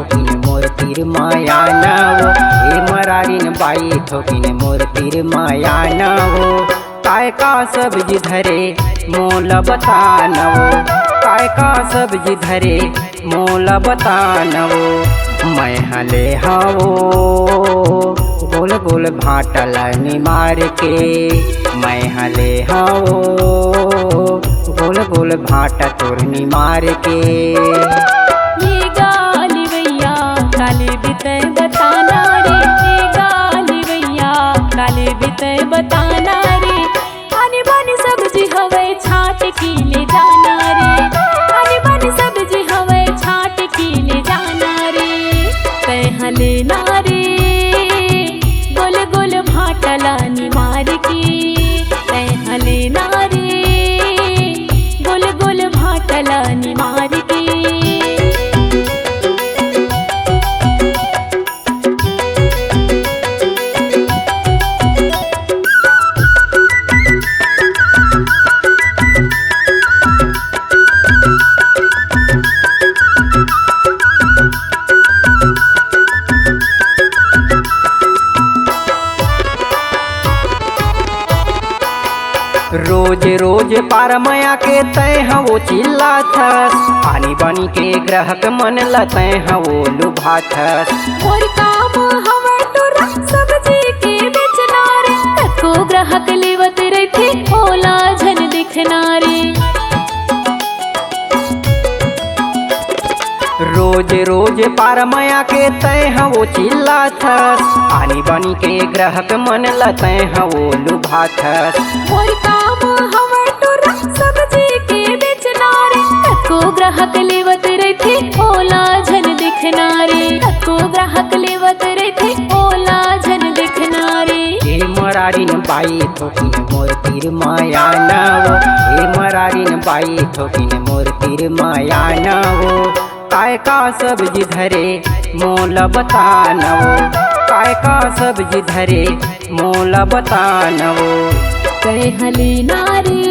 थोकिन मोर तीर माया नवो, हे मरारिन बाई थोकिन मोर तीर माया नवो। काय का सब्जी धरे मोला बतानवो, काय का सब्जी धरे मोला बतानवो। मैं हले हवो गोल गोल भाटल निमार के, मैं हले हवो गोल गोल भाटा तोर निमार के। ये गाली भैया काले बितय बताना रे, ये गाली भैया काले बितय बताना रे। आने बानी सब्जी हवे छाट की ले जाना रे, आने बानी सब्जी हवे छाट की ले जाना रे। तय हले नारे गोल गोल भाटला निमार की, तय हले नारे गोल गोल भाटला निमार की। रोज रोज पार माया के तय हवो चिल्ला थस, पानी बनी के ग्राहक मन लतय हवो लुभा थस। और काम हवे तोरा सब्जी के बेचना रे, कतो ग्राहक लेवत रथे ओला झन दिखना रे। रोज रोज पार माया के तय हवो चिल्ला थस, पानी बनी के ग्राहक मन लतय हवो लुभा थस। और काम हवे तोरा सब्जी के बेचना रे, कतो ग्राहक लेवत रथे ओला झन दिखना रे, कतो ग्राहक लेवत रथे ओला झन दिखना रे। हे मरारिन बाई थोकिन मोर तीर माया नवो, हे मरारिन बाई थोकिन मोर तीर माया नवो। काय का सब्जी धरे मोला बतानवो, काय का सब्जी धरे मोला बतानवो। तय हले नारे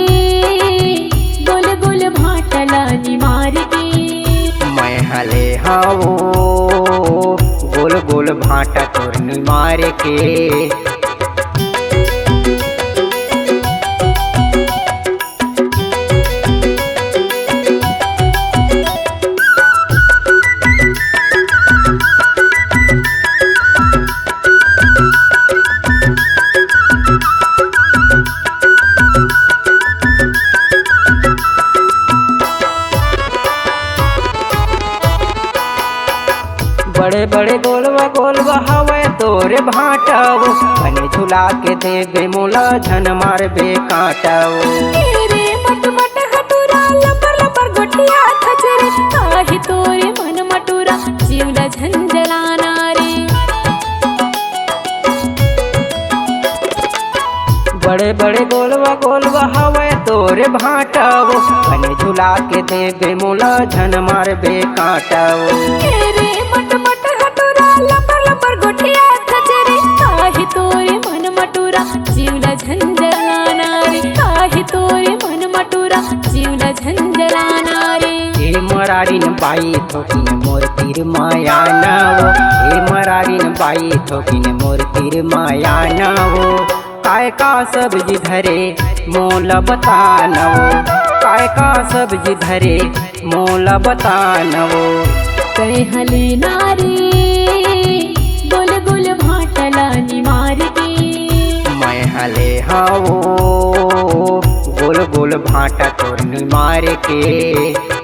गोल गोल भाटला निमार के, मैं हले हवो गोल गोल भाटा तोर निमार के। बड़े बड़े गोलवा गोलवा हवे तोरे भाटवो, बने झुला के देबे मोला झन मारबे काटवो। तेरे मट मट हटूरा लपर लपर गोटिया खचरे, काहे तोरे मन मटूरा जीवला झंझलाना रे। बड़े बड़े गोलवा गोलवा हवे तोरे भाटवो, बने झुला के देबे मोला झन मारबे काटवो। तेरे मट मट हटूरा लपर लपर गोटिया खचरे, काहे तोरे मन मटूरा जीवला झंझलाना रे, काहे तोरे मन मटूरा जीवला झंझलाना रे। हे मरारिन बाई थोकिन मोर तीर माया नवो, हे मरारिन बाई थोकिन मोर तीर माया नवो। काय का सब्जी धरे मोला बतानवो, काय का सब्जी धरे मोला बतानवो। तय हले नारे गोल गोल भाटला निमार के, मैं हले हवो गोल गोल भाटा तोर निमार के।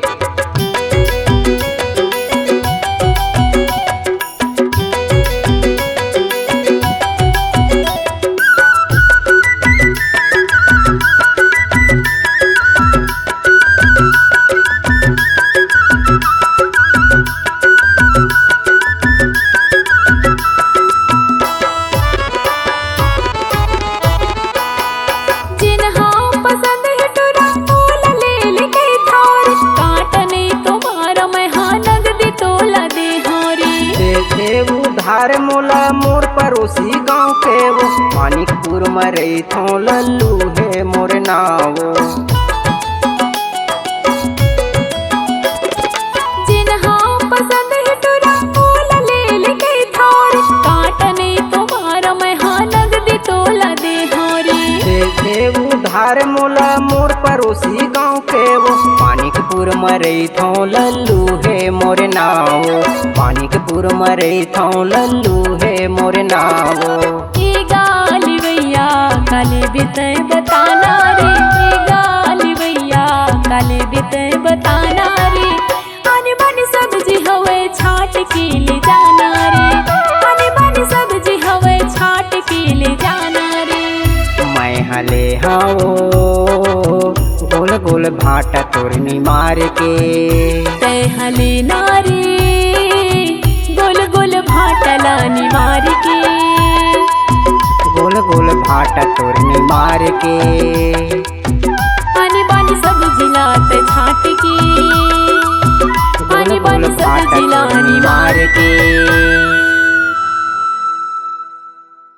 उधार मोला मोर पड़ोसी गाँव के वो, मानिकपुर में रही थो लल्लू है मोर नावो। जिन्हा पसंद है तोरा हार मोला मोर पड़ोसी गाँव के वो मानिकपुर मरई थो लल्लू है मोर नाव मानिकपुर मरई थो लल्लू है मोर नाव ये गाली भैया काले बिते बताना रे ये गाली भैया काले बिते बताना रे आने बानी सब्जी हवे छाट के ले जाना रे आने बानी सब्जी हवे छाट के ले जाना रे मैं हले हाओ गोल गोल भाटा तोरनी मार के ते हले नारी गोल गोल भाटलानी मार के गोल गोल भाटा तोरनी मार के आनी बानी सब्जी लात छाट के आनी बानी सब्जी लानी मार के